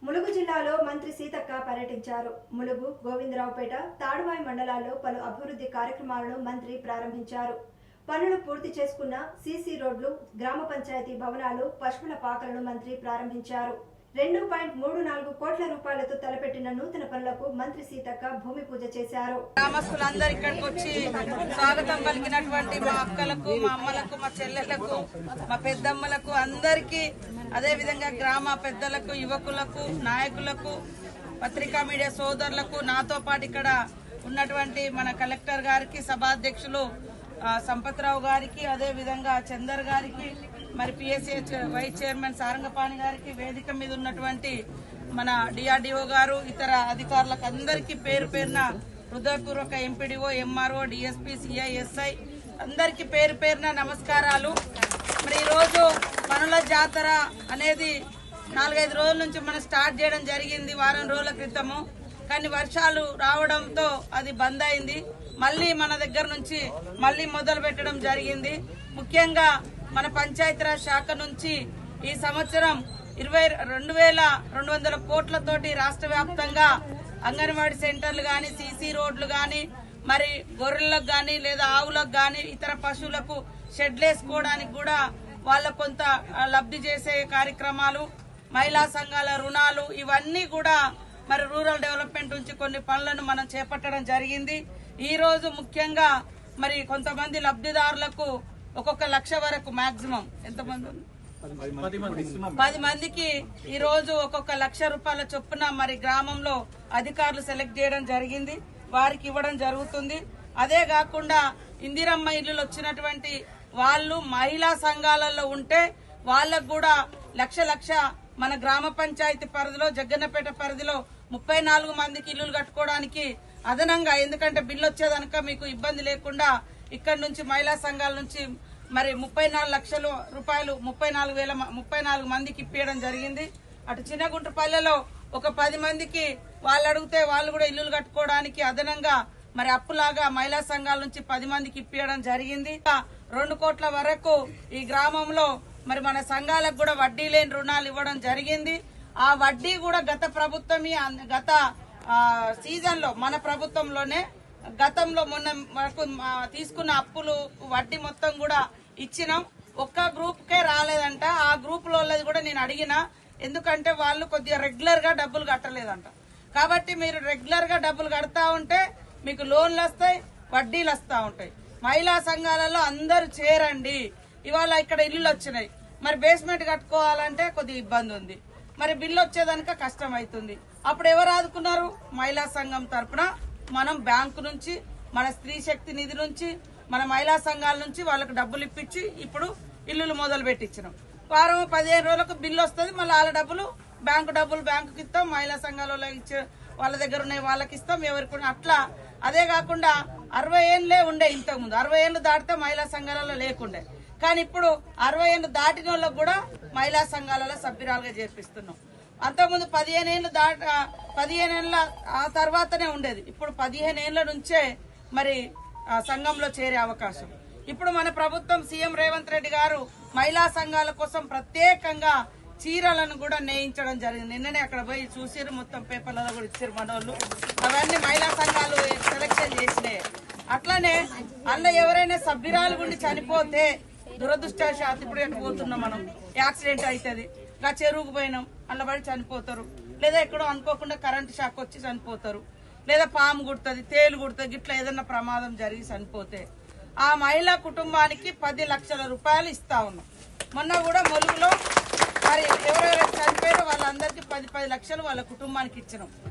ములుగు జిల్లాలో మంత్రి సీతక్క పర్యటించారు. ములుగు, గోవిందరావుపేట, తాడువాయి మండలాల్లో పలు అభివృద్ధి కార్యక్రమాలను మంత్రి ప్రారంభించారు. పనులు పూర్తి చేసుకున్న సీసీ రోడ్లు, గ్రామ పంచాయతీ భవనాలు, పశువుల పాకలను మంత్రి ప్రారంభించారు. 2.34 కోట్ల రూపాయలతో తలపెట్టిన నూతన పనులకు మంత్రి సీతక్క భూమి పూజ చేశారు. గ్రామస్తులందరూ ఇక్కడికి వచ్చి స్వాగతం పలికినటువంటి మా అక్కలకు, మా అమ్మలకు, మా చెల్లెళ్లకు, మా పెద్దమ్మలకు అందరికీ, అదే విధంగా గ్రామ పెద్దలకు, యువకులకు, నాయకులకు, పత్రికా మీడియా సోదరులకు, నాతో పాటు ఇక్కడ ఉన్నటువంటి మన కలెక్టర్ గారికి, సభాధ్యక్షులు సంపత్రావు గారికి, అదే విధంగా చందర్ గారికి, మరి పిఎస్సి వైస్ చైర్మన్ సారంగపాణి గారికి, వేదిక మీద ఉన్నటువంటి మన డిఆర్డీఓ గారు, ఇతర అధికారులకు అందరికీ పేరు పేరున హృదయపూర్వక ఎంపీడీఓ, ఎంఆర్ఓ, డిఎస్పీ, సిఐఎస్ఐ అందరికీ పేరు పేరున నమస్కారాలు. మరి ఈరోజు పనుల జాతర అనేది 4-5 రోజుల నుంచి మనం స్టార్ట్ చేయడం జరిగింది, వారం రోజుల క్రితము. కానీ వర్షాలు రావడంతో అది బంద్ అయింది. మళ్లీ మన దగ్గర నుంచి మళ్లీ మొదలు పెట్టడం జరిగింది. ముఖ్యంగా మన పంచాయతీరాజ్ శాఖ నుంచి ఈ సంవత్సరం 22,200 కోట్లతోటి రాష్ట్ర వ్యాప్తంగా అంగన్వాడీ సెంటర్లు గాని, సీసీ రోడ్లు గాని, మరి గొర్రెలకు గాని లేదా ఆవులకు గాని, ఇతర పశువులకు షెడ్లు వేసుకోవడానికి కూడా వాళ్ళ కొంత లబ్ధి చేసే కార్యక్రమాలు, మహిళా సంఘాల రుణాలు, ఇవన్నీ కూడా మరి రూరల్ డెవలప్మెంట్ నుంచి కొన్ని పనులను మనం చేపట్టడం జరిగింది. ఈ రోజు ముఖ్యంగా మరి కొంతమంది లబ్ధిదారులకు ఒక్కొక్క 1,00,000 వరకు మాక్సిమం ఎంతమంది 10 మందికి ఈ రోజు ఒక్కొక్క 1,00,000 రూపాయల చొప్పున మరి గ్రామంలో అధికారులు సెలెక్ట్ చేయడం జరిగింది, వారికి ఇవ్వడం జరుగుతుంది. అదే కాకుండా ఇందిరమ్మ ఇల్లులు వచ్చినటువంటి వాళ్ళు మహిళా సంఘాలలో ఉంటే వాళ్ళకు కూడా 1,00,000 మన గ్రామ పంచాయతీ పరిధిలో, జగ్గన్నపేట పరిధిలో 34 మందికి ఇల్లులు కట్టుకోవడానికి అదనంగా, ఎందుకంటే బిల్లు వచ్చేదనక మీకు ఇబ్బంది లేకుండా ఇక్కడి నుంచి మహిళా సంఘాల నుంచి మరి 34 లక్షల రూపాయలు 34 మందికి ఇప్పించడం జరిగింది. అటు చిన్నగుంటపల్లెలో ఒక 10 మందికి వాళ్ళు అడిగితే వాళ్ళు కూడా ఇల్లులు కట్టుకోవడానికి అదనంగా మరి అప్పులాగా మహిళా సంఘాల నుంచి 10 మందికి ఇప్పించడం జరిగింది. 2 కోట్ల వరకు ఈ గ్రామంలో మరి మన సంఘాలకు కూడా వడ్డీ లేని రుణాలు ఇవ్వడం జరిగింది. ఆ వడ్డీ కూడా గత ప్రభుత్వమే, గత సీజన్ లో మన ప్రభుత్వంలోనే గతంలో మొన్న మనకు తీసుకున్న అప్పులు వడ్డీ మొత్తం కూడా ఇచ్చినాం. ఒక్క గ్రూప్ కే రాలేదంట. ఆ గ్రూప్ లో కూడా నేను అడిగినా, ఎందుకంటే వాళ్ళు కొద్దిగా రెగ్యులర్ గా డబ్బులు కట్టలేదంట. కాబట్టి మీరు రెగ్యులర్ గా డబ్బులు కడతా ఉంటే మీకు లోన్లు వస్తాయి, వడ్డీలు వస్తా ఉంటాయి. మహిళా సంఘాలలో అందరూ చేరండి. ఇవాళ ఇక్కడ ఇల్లులు వచ్చినాయి, మరి బేస్మెంట్ కట్టుకోవాలంటే కొద్దిగా ఇబ్బంది ఉంది, మరి బిల్లు వచ్చేదానిక కష్టం అవుతుంది. అప్పుడు ఎవరు ఆదుకున్నారు? మహిళా సంఘం తరఫున మనం బ్యాంకు నుంచి, మన స్త్రీ శక్తి నిధి నుంచి, మన మహిళా సంఘాల నుంచి వాళ్ళకి డబ్బులు ఇప్పించి ఇప్పుడు ఇల్లులు మొదలు పెట్టించినాం. వారం 15 రోజులకు బిల్లు వస్తుంది, మళ్ళీ వాళ్ళ డబ్బులు బ్యాంకుకి ఇస్తాం, మహిళా సంఘాల ఇచ్చే వాళ్ళ దగ్గర ఉన్నాయి వాళ్ళకి ఇస్తాం, ఎవరికి అట్లా. అదే కాకుండా 60 ఏళ్లే ఉండే ఇంతకుముందు, 60 ఏళ్లు దాటితే మహిళా సంఘాలలో లేకుండే. కానీ ఇప్పుడు 60 ఏళ్లు దాటిన వాళ్ళకు కూడా మహిళా సంఘాలలో సభ్యురాలుగా చేర్పిస్తున్నాం. అంతకుముందు 15 ఏళ్ల ఆ తర్వాతనే ఉండేది. ఇప్పుడు 15 ఏళ్ల నుంచే మరి సంఘంలో చేరే అవకాశం. ఇప్పుడు మన ప్రభుత్వం, సీఎం రేవంత్ రెడ్డి గారు మహిళా సంఘాల కోసం ప్రత్యేకంగా చీరలను కూడా నేయించడం జరిగింది. నిన్ననే అక్కడ పోయి చూసిరు, మొత్తం పేపర్లలో కూడా ఇచ్చారు మనోళ్ళు. అవన్నీ మహిళా సంఘాలు సెలక్షన్ చేసినాయి. అట్లనే అన్న ఎవరైనా సభ్యురాలు గుండి చనిపోతే, దురదృష్టవశాత్తు ఇప్పుడు పోతున్నాం మనం, యాక్సిడెంట్ అవుతుంది, ఇంకా చెరువుకు పోయినాం, అల్ల పడి చనిపోతారు, లేదా ఎక్కడో అనుకోకుండా కరెంటు షాక్ వచ్చి చనిపోతారు, లేదా పాము కుడుతుంది, తేలు కుడుతుంది, ఇట్లా ఏదన్నా ప్రమాదం జరిగి చనిపోతే ఆ మహిళా కుటుంబానికి 10 లక్షల రూపాయలు ఇస్తా ఉన్నాం. మొన్న కూడా ములుగులో మరి ఎవరెవరైతే చనిపోయారో వాళ్ళందరికీ 10 లక్షలు వాళ్ళ కుటుంబానికి ఇచ్చినాం.